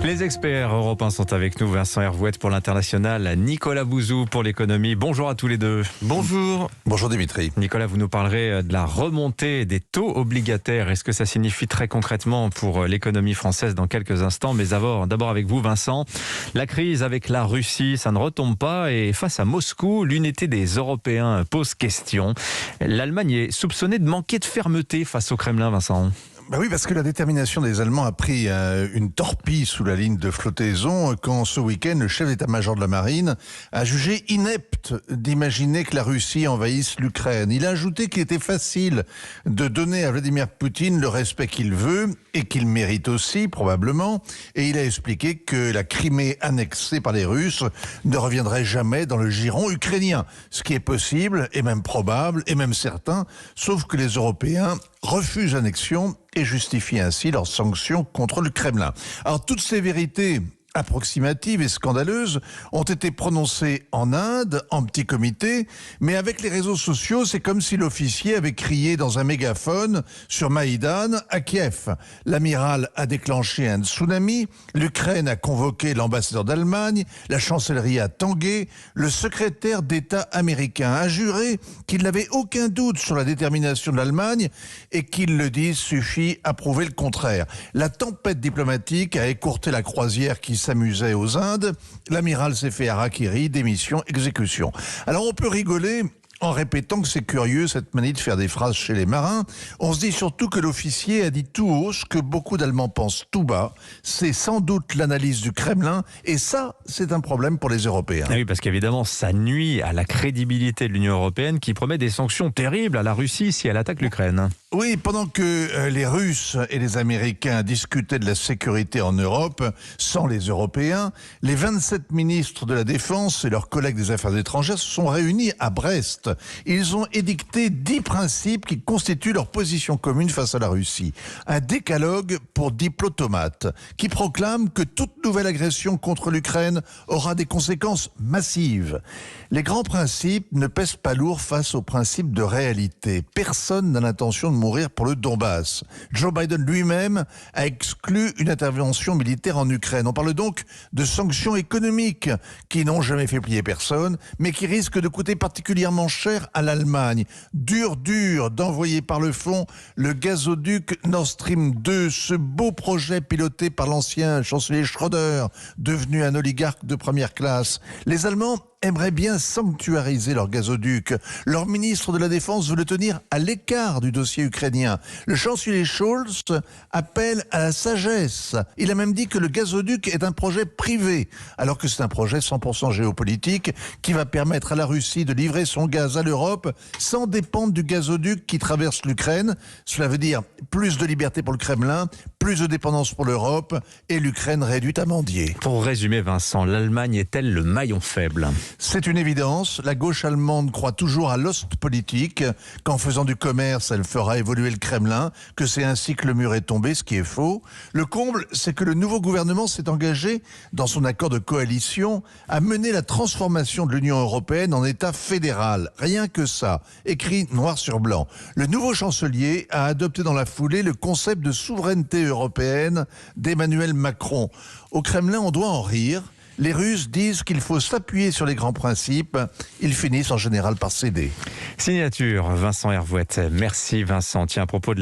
Les experts européens sont avec nous. Vincent Hervouette pour l'international, Nicolas Bouzou pour l'économie. Bonjour à tous les deux. Bonjour. Bonjour Dimitri. Nicolas, vous nous parlerez de la remontée des taux obligataires. Est-ce que ça signifie très concrètement pour l'économie française dans quelques instants? Mais d'abord avec vous Vincent, la crise avec la Russie, ça ne retombe pas et face à Moscou, l'unité des Européens pose question. L'Allemagne est soupçonnée de manquer de fermeté face au Kremlin, Vincent. Ben oui, parce que la détermination des Allemands a pris une torpille sous la ligne de flottaison quand ce week-end, le chef d'état-major de la marine a jugé inepte d'imaginer que la Russie envahisse l'Ukraine. Il a ajouté qu'il était facile de donner à Vladimir Poutine le respect qu'il veut et qu'il mérite aussi, probablement. Et il a expliqué que la Crimée annexée par les Russes ne reviendrait jamais dans le giron ukrainien. Ce qui est possible, et même probable, et même certain, sauf que les Européens refusent l'annexion et justifient ainsi leurs sanctions contre le Kremlin. Alors toutes ces vérités approximatives et scandaleuses ont été prononcées en Inde, en petit comité, mais avec les réseaux sociaux, c'est comme si l'officier avait crié dans un mégaphone sur Maïdan à Kiev. L'amiral a déclenché un tsunami, l'Ukraine a convoqué l'ambassadeur d'Allemagne, la chancellerie a tangué, le secrétaire d'État américain a juré qu'il n'avait aucun doute sur la détermination de l'Allemagne et qu'il le dise suffit à prouver le contraire. La tempête diplomatique a écourté la croisière qui s'amusait aux Indes. L'amiral s'est fait harakiri, démission, exécution. Alors on peut rigoler en répétant que c'est curieux cette manie de faire des phrases chez les marins. On se dit surtout que l'officier a dit tout haut ce que beaucoup d'Allemands pensent tout bas. C'est sans doute l'analyse du Kremlin et ça, c'est un problème pour les Européens. Ah oui, parce qu'évidemment, ça nuit à la crédibilité de l'Union européenne qui promet des sanctions terribles à la Russie si elle attaque l'Ukraine. Oui, pendant que les Russes et les Américains discutaient de la sécurité en Europe, sans les Européens, les 27 ministres de la Défense et leurs collègues des Affaires étrangères se sont réunis à Brest. Ils ont édicté 10 principes qui constituent leur position commune face à la Russie. Un décalogue pour diplomates qui proclame que toute nouvelle agression contre l'Ukraine aura des conséquences massives. Les grands principes ne pèsent pas lourd face aux principes de réalité. Personne n'a l'intention de mourir pour le Donbass. Joe Biden lui-même a exclu une intervention militaire en Ukraine. On parle donc de sanctions économiques qui n'ont jamais fait plier personne, mais qui risquent de coûter particulièrement cher à l'Allemagne. Dur d'envoyer par le fond le gazoduc Nord Stream 2, ce beau projet piloté par l'ancien chancelier Schröder, devenu un oligarque de première classe. Les Allemands aimeraient bien sanctuariser leur gazoduc. Leur ministre de la Défense veut le tenir à l'écart du dossier ukrainien. Le chancelier Scholz appelle à la sagesse. Il a même dit que le gazoduc est un projet privé, alors que c'est un projet 100% géopolitique qui va permettre à la Russie de livrer son gaz à l'Europe sans dépendre du gazoduc qui traverse l'Ukraine. Cela veut dire plus de liberté pour le Kremlin, plus de dépendance pour l'Europe et l'Ukraine réduite à mendier. Pour résumer Vincent, l'Allemagne est-elle le maillon faible ? C'est une évidence. La gauche allemande croit toujours à l'ost politique, qu'en faisant du commerce, elle fera évoluer le Kremlin, que c'est ainsi que le mur est tombé, ce qui est faux. Le comble, c'est que le nouveau gouvernement s'est engagé, dans son accord de coalition, à mener la transformation de l'Union européenne en État fédéral. Rien que ça, écrit noir sur blanc. Le nouveau chancelier a adopté dans la foulée le concept de souveraineté européenne d'Emmanuel Macron. Au Kremlin, on doit en rire. Les Russes disent qu'il faut s'appuyer sur les grands principes. Ils finissent en général par céder. Signature Vincent Hervouette. Merci Vincent. Tiens, à propos de